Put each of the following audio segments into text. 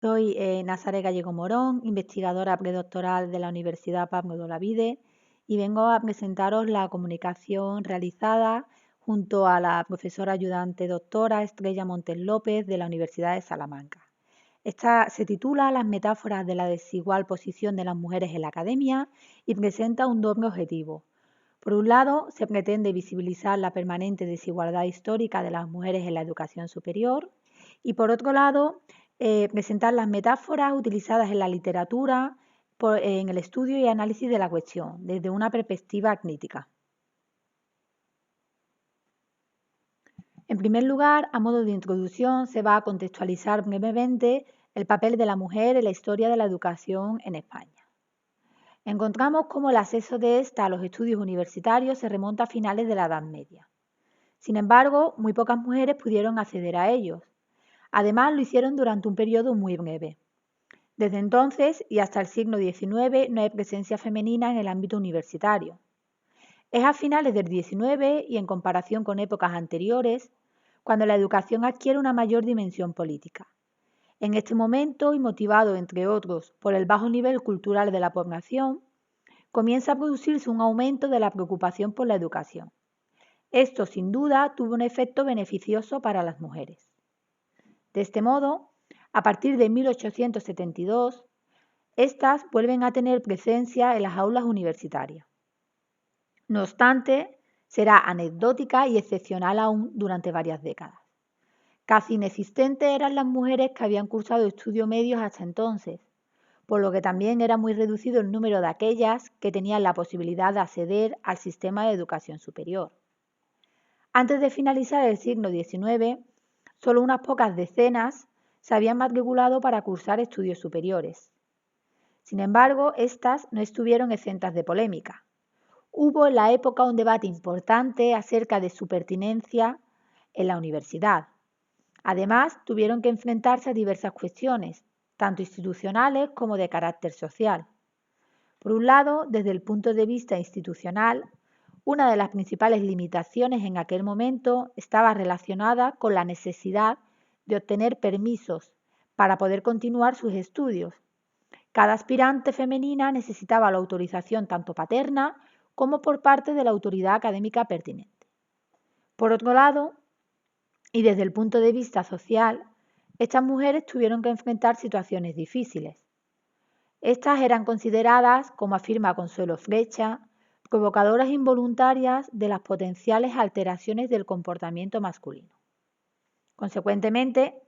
Soy Nazaré Gallego Morón, investigadora predoctoral de la Universidad Pablo de Olavide y vengo a presentaros la comunicación realizada junto a la profesora ayudante doctora Estrella Montes López de la Universidad de Salamanca. Esta se titula Las metáforas de la desigual posición de las mujeres en la academia y presenta un doble objetivo. Por un lado, se pretende visibilizar la permanente desigualdad histórica de las mujeres en la educación superior y por otro lado, presentar las metáforas utilizadas en la literatura en el estudio y análisis de la cuestión desde una perspectiva crítica. En primer lugar, a modo de introducción, se va a contextualizar brevemente el papel de la mujer en la historia de la educación en España. Encontramos cómo el acceso de esta a los estudios universitarios se remonta a finales de la Edad Media. Sin embargo, muy pocas mujeres pudieron acceder a ellos. Además, lo hicieron durante un periodo muy breve. Desde entonces y hasta el siglo XIX no hay presencia femenina en el ámbito universitario. Es a finales del XIX y en comparación con épocas anteriores cuando la educación adquiere una mayor dimensión política. En este momento, y motivado entre otros por el bajo nivel cultural de la población, comienza a producirse un aumento de la preocupación por la educación. Esto, sin duda, tuvo un efecto beneficioso para las mujeres. De este modo, a partir de 1872, estas vuelven a tener presencia en las aulas universitarias. No obstante, será anecdótica y excepcional aún durante varias décadas. Casi inexistentes eran las mujeres que habían cursado estudios medios hasta entonces, por lo que también era muy reducido el número de aquellas que tenían la posibilidad de acceder al sistema de educación superior. Antes de finalizar el siglo XIX, solo unas pocas decenas se habían matriculado para cursar estudios superiores. Sin embargo, estas no estuvieron exentas de polémica. Hubo en la época un debate importante acerca de su pertinencia en la universidad. Además, tuvieron que enfrentarse a diversas cuestiones, tanto institucionales como de carácter social. Por un lado, desde el punto de vista institucional, una de las principales limitaciones en aquel momento estaba relacionada con la necesidad de obtener permisos para poder continuar sus estudios. Cada aspirante femenina necesitaba la autorización tanto paterna como por parte de la autoridad académica pertinente. Por otro lado, y desde el punto de vista social, estas mujeres tuvieron que enfrentar situaciones difíciles. Estas eran consideradas, como afirma Consuelo Flecha, provocadoras involuntarias de las potenciales alteraciones del comportamiento masculino. Consecuentemente,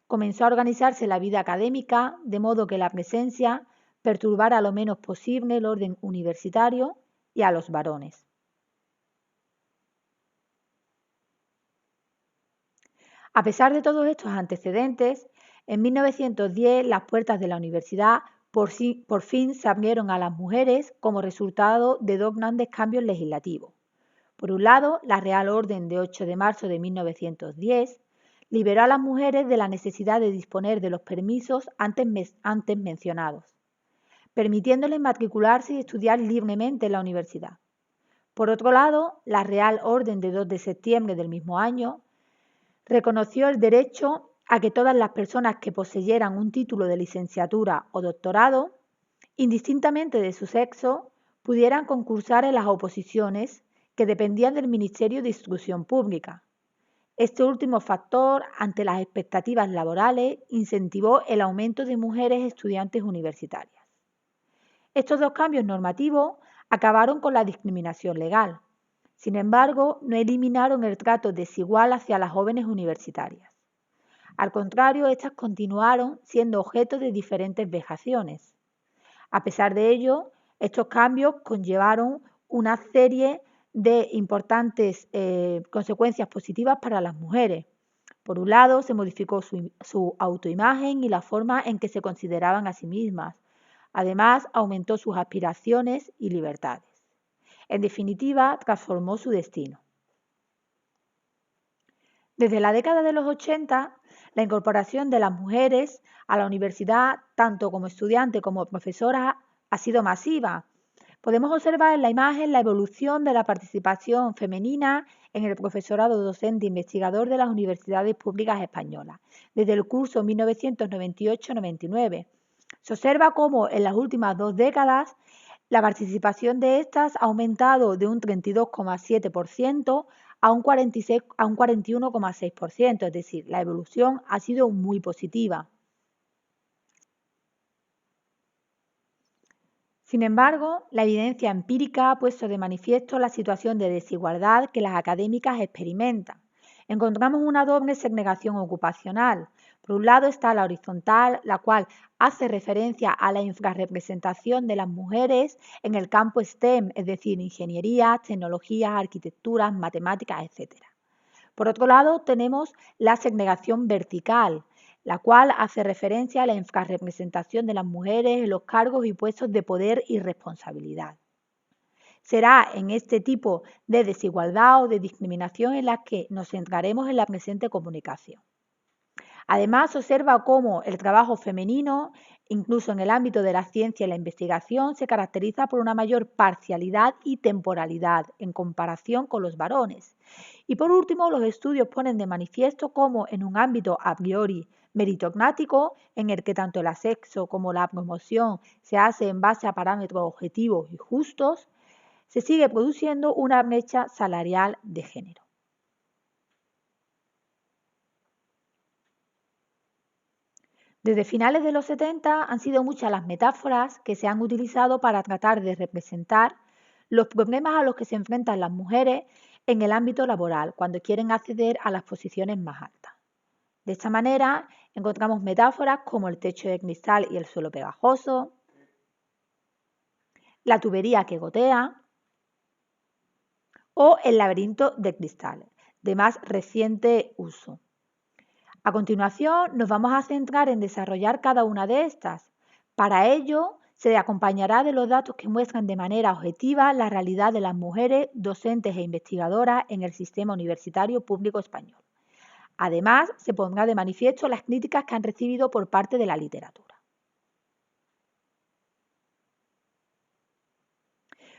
comenzó a organizarse la vida académica de modo que la presencia perturbara lo menos posible el orden universitario y a los varones. A pesar de todos estos antecedentes, en 1910 las puertas de la universidad por fin se abrieron a las mujeres como resultado de dos grandes cambios legislativos. Por un lado, la Real Orden de 8 de marzo de 1910 liberó a las mujeres de la necesidad de disponer de los permisos antes mencionados, permitiéndoles matricularse y estudiar libremente en la universidad. Por otro lado, la Real Orden de 2 de septiembre del mismo año reconoció el derecho a que todas las personas que poseyeran un título de licenciatura o doctorado, indistintamente de su sexo, pudieran concursar en las oposiciones que dependían del Ministerio de Instrucción Pública. Este último factor, ante las expectativas laborales, incentivó el aumento de mujeres estudiantes universitarias. Estos dos cambios normativos acabaron con la discriminación legal. Sin embargo, no eliminaron el trato desigual hacia las jóvenes universitarias. Al contrario, estas continuaron siendo objeto de diferentes vejaciones. A pesar de ello, estos cambios conllevaron una serie de importantes consecuencias positivas para las mujeres. Por un lado, se modificó su autoimagen y la forma en que se consideraban a sí mismas. Además, aumentó sus aspiraciones y libertades. En definitiva, transformó su destino. Desde la década de los 80, la incorporación de las mujeres a la universidad, tanto como estudiantes como profesoras, ha sido masiva, Podemos observar en la imagen la evolución de la participación femenina en el profesorado docente investigador de las universidades públicas españolas, desde el curso 1998-99. Se observa cómo en las últimas 2 décadas la participación de estas ha aumentado de un 32,7% a un 41,6%, es decir, la evolución ha sido muy positiva. Sin embargo, la evidencia empírica ha puesto de manifiesto la situación de desigualdad que las académicas experimentan. Encontramos una doble segregación ocupacional. Por un lado está la horizontal, la cual hace referencia a la infrarrepresentación de las mujeres en el campo STEM, es decir, ingeniería, tecnologías, arquitecturas, matemáticas, etc. Por otro lado, tenemos la segregación vertical, la cual hace referencia a la infrarrepresentación de las mujeres en los cargos y puestos de poder y responsabilidad. Será en este tipo de desigualdad o de discriminación en la que nos centraremos en la presente comunicación. Además, se observa cómo el trabajo femenino, incluso en el ámbito de la ciencia y la investigación, se caracteriza por una mayor parcialidad y temporalidad en comparación con los varones. Y por último, los estudios ponen de manifiesto cómo en un ámbito a priori meritocrático, en el que tanto el sexo como la promoción se hace en base a parámetros objetivos y justos, se sigue produciendo una brecha salarial de género. Desde finales de los 70 han sido muchas las metáforas que se han utilizado para tratar de representar los problemas a los que se enfrentan las mujeres en el ámbito laboral cuando quieren acceder a las posiciones más altas. De esta manera encontramos metáforas como el techo de cristal y el suelo pegajoso, la tubería que gotea o el laberinto de cristal, de más reciente uso. A continuación, nos vamos a centrar en desarrollar cada una de estas. Para ello, se acompañará de los datos que muestran de manera objetiva la realidad de las mujeres docentes e investigadoras en el sistema universitario público español. Además, se pondrá de manifiesto las críticas que han recibido por parte de la literatura.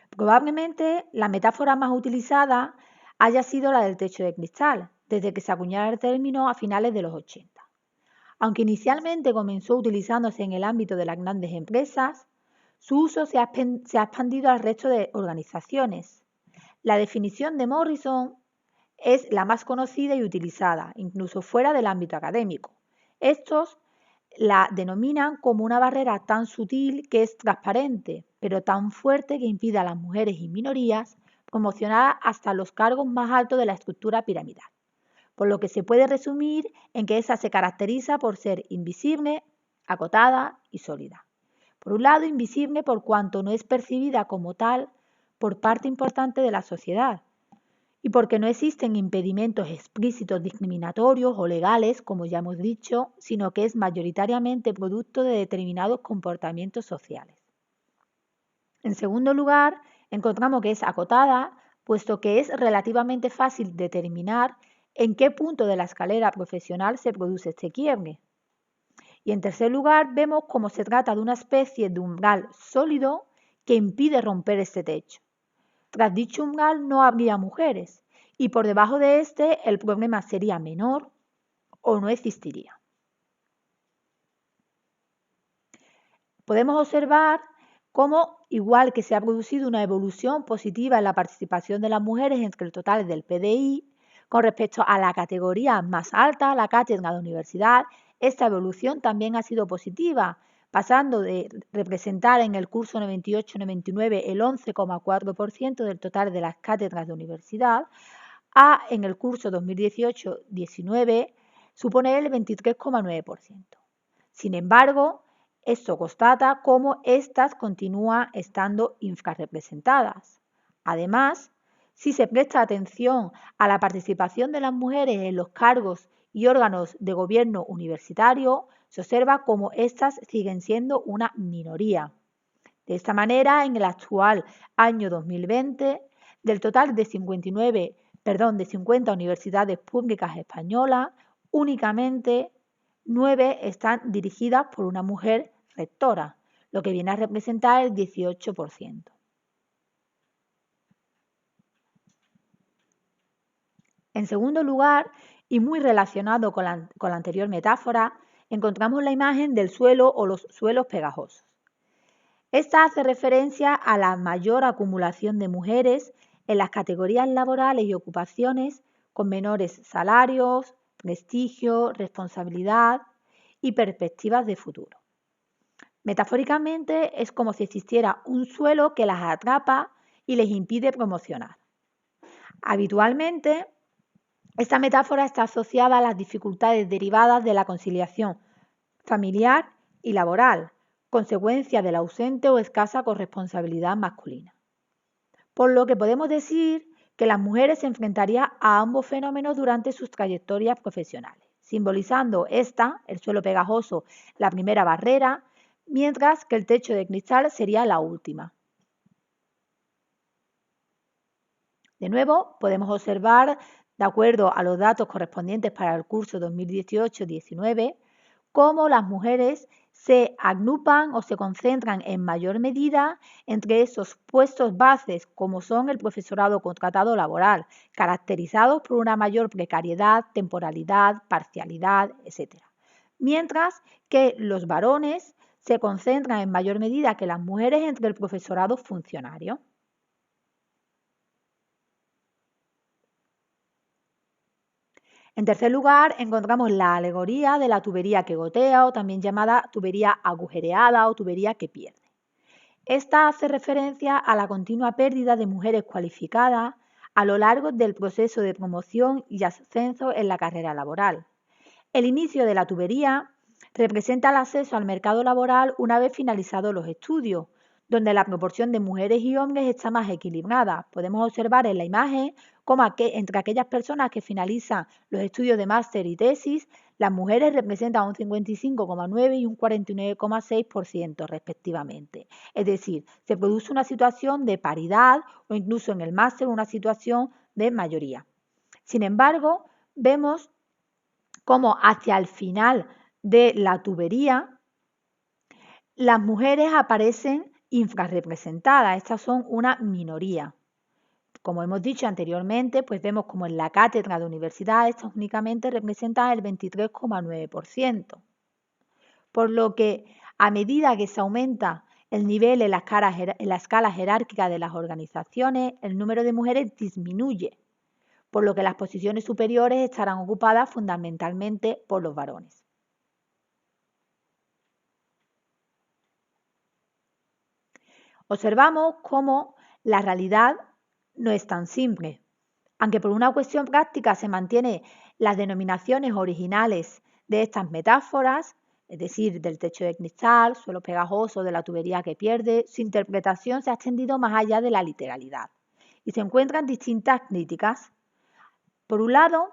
Probablemente la metáfora más utilizada haya sido la del techo de cristal, desde que se acuñara el término a finales de los 80. Aunque inicialmente comenzó utilizándose en el ámbito de las grandes empresas, su uso se ha expandido al resto de organizaciones. La definición de Morrison es la más conocida y utilizada, incluso fuera del ámbito académico. Estos la denominan como una barrera tan sutil que es transparente, pero tan fuerte que impide a las mujeres y minorías promocionar hasta los cargos más altos de la estructura piramidal, por lo que se puede resumir en que esa se caracteriza por ser invisible, acotada y sólida. Por un lado, invisible por cuanto no es percibida como tal por parte importante de la sociedad, y porque no existen impedimentos explícitos discriminatorios o legales, como ya hemos dicho, sino que es mayoritariamente producto de determinados comportamientos sociales. En segundo lugar, encontramos que es acotada, puesto que es relativamente fácil determinar en qué punto de la escalera profesional se produce este quiebre. Y en tercer lugar, vemos cómo se trata de una especie de umbral sólido que impide romper este techo. Tras dicho umbral no habría mujeres y por debajo de este el problema sería menor o no existiría. Podemos observar cómo, igual que se ha producido una evolución positiva en la participación de las mujeres entre el total del PDI, con respecto a la categoría más alta, la cátedra de universidad, esta evolución también ha sido positiva, pasando de representar en el curso 98-99 el 11,4% del total de las cátedras de universidad, a en el curso 2018-19 suponer el 23,9%. Sin embargo, esto constata cómo éstas continúan estando infrarrepresentadas. Además, si se presta atención a la participación de las mujeres en los cargos y órganos de gobierno universitario, se observa cómo éstas siguen siendo una minoría. De esta manera, en el actual año 2020, del total de 50 universidades públicas españolas, únicamente 9 están dirigidas por una mujer rectora, lo que viene a representar el 18%. En segundo lugar, y muy relacionado con la anterior metáfora, encontramos la imagen del suelo o los suelos pegajosos. Esta hace referencia a la mayor acumulación de mujeres en las categorías laborales y ocupaciones con menores salarios, prestigio, responsabilidad y perspectivas de futuro. Metafóricamente es como si existiera un suelo que las atrapa y les impide promocionar. Habitualmente, esta metáfora está asociada a las dificultades derivadas de la conciliación familiar y laboral, consecuencia de la ausente o escasa corresponsabilidad masculina. Por lo que podemos decir que las mujeres se enfrentarían a ambos fenómenos durante sus trayectorias profesionales, simbolizando el suelo pegajoso, la primera barrera, mientras que el techo de cristal sería la última. De nuevo, podemos observar, de acuerdo a los datos correspondientes para el curso 2018-19, cómo las mujeres se agrupan o se concentran en mayor medida entre esos puestos bases como son el profesorado contratado laboral, caracterizados por una mayor precariedad, temporalidad, parcialidad, etc. Mientras que los varones se concentran en mayor medida que las mujeres entre el profesorado funcionario. En tercer lugar, encontramos la alegoría de la tubería que gotea o también llamada tubería agujereada o tubería que pierde. Esta hace referencia a la continua pérdida de mujeres cualificadas a lo largo del proceso de promoción y ascenso en la carrera laboral. El inicio de la tubería representa el acceso al mercado laboral una vez finalizados los estudios, donde la proporción de mujeres y hombres está más equilibrada. Podemos observar en la imagen cómo entre aquellas personas que finalizan los estudios de máster y tesis, las mujeres representan un 55,9 y un 49,6% respectivamente. Es decir, se produce una situación de paridad o incluso en el máster una situación de mayoría. Sin embargo, vemos cómo hacia el final de la tubería las mujeres aparecen infrarrepresentadas. Estas son una minoría. Como hemos dicho anteriormente, pues vemos como en la cátedra de universidad estas únicamente representan el 23,9%. Por lo que a medida que se aumenta el nivel en la escala jerárquica de las organizaciones, el número de mujeres disminuye, por lo que las posiciones superiores estarán ocupadas fundamentalmente por los varones. Observamos cómo la realidad no es tan simple. Aunque por una cuestión práctica se mantienen las denominaciones originales de estas metáforas, es decir, del techo de cristal, suelo pegajoso, de la tubería que pierde, su interpretación se ha extendido más allá de la literalidad y se encuentran distintas críticas. Por un lado,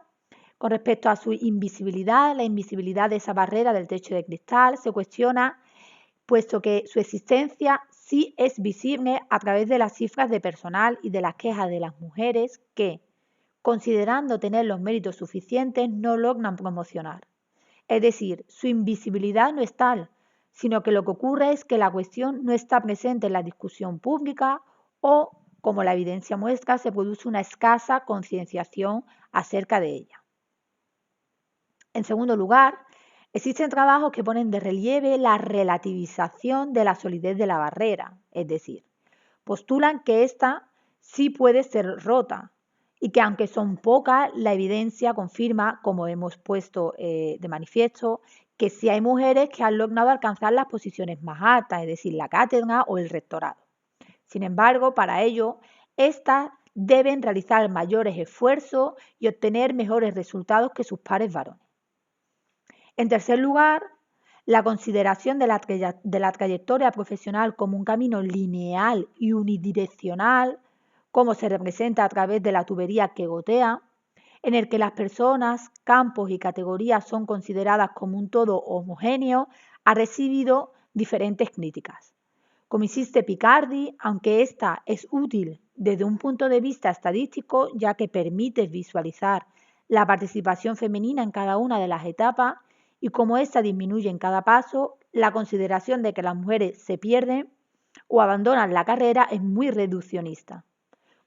con respecto a su invisibilidad, la invisibilidad de esa barrera del techo de cristal se cuestiona, puesto que su existencia sí es visible a través de las cifras de personal y de las quejas de las mujeres que, considerando tener los méritos suficientes, no logran promocionar. Es decir, su invisibilidad no es tal, sino que lo que ocurre es que la cuestión no está presente en la discusión pública o, como la evidencia muestra, se produce una escasa concienciación acerca de ella. En segundo lugar, existen trabajos que ponen de relieve la relativización de la solidez de la barrera, es decir, postulan que ésta sí puede ser rota y que aunque son pocas, la evidencia confirma, como hemos puesto de manifiesto, que sí hay mujeres que han logrado alcanzar las posiciones más altas, es decir, la cátedra o el rectorado. Sin embargo, para ello, estas deben realizar mayores esfuerzos y obtener mejores resultados que sus pares varones. En tercer lugar, la consideración de la trayectoria profesional como un camino lineal y unidireccional, como se representa a través de la tubería que gotea, en el que las personas, campos y categorías son consideradas como un todo homogéneo, ha recibido diferentes críticas. Como insiste Picardi, aunque esta es útil desde un punto de vista estadístico, ya que permite visualizar la participación femenina en cada una de las etapas y como ésta disminuye en cada paso, la consideración de que las mujeres se pierden o abandonan la carrera es muy reduccionista.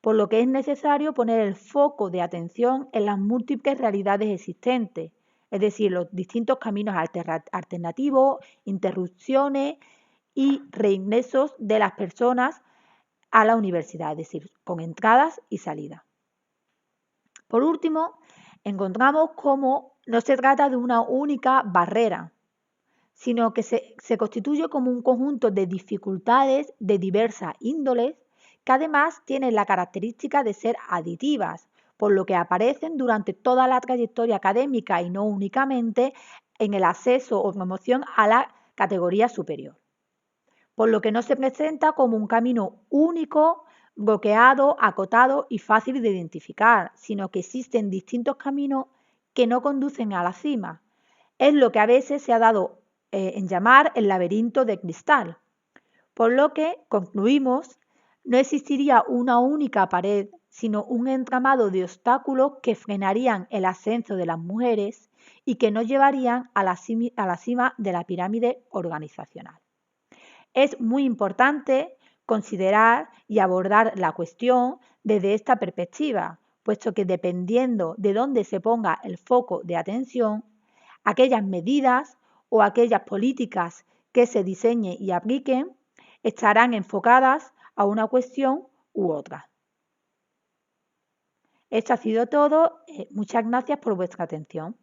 por lo que es necesario poner el foco de atención en las múltiples realidades existentes, es decir, los distintos caminos alternativos, interrupciones y reingresos de las personas a la universidad, es decir, con entradas y salidas. Por último, encontramos cómo no se trata de una única barrera, sino que se constituye como un conjunto de dificultades de diversas índoles que además tienen la característica de ser aditivas, por lo que aparecen durante toda la trayectoria académica y no únicamente en el acceso o promoción a la categoría superior. Por lo que no se presenta como un camino único, bloqueado, acotado y fácil de identificar, sino que existen distintos caminos que no conducen a la cima. Es lo que a veces se ha dado en llamar el laberinto de cristal. Por lo que concluimos, no existiría una única pared, sino un entramado de obstáculos que frenarían el ascenso de las mujeres y que nos llevarían a la cima de la pirámide organizacional. Es muy importante considerar y abordar la cuestión desde esta perspectiva, puesto que dependiendo de dónde se ponga el foco de atención, aquellas medidas o aquellas políticas que se diseñen y apliquen estarán enfocadas a una cuestión u otra. Esto ha sido todo. Muchas gracias por vuestra atención.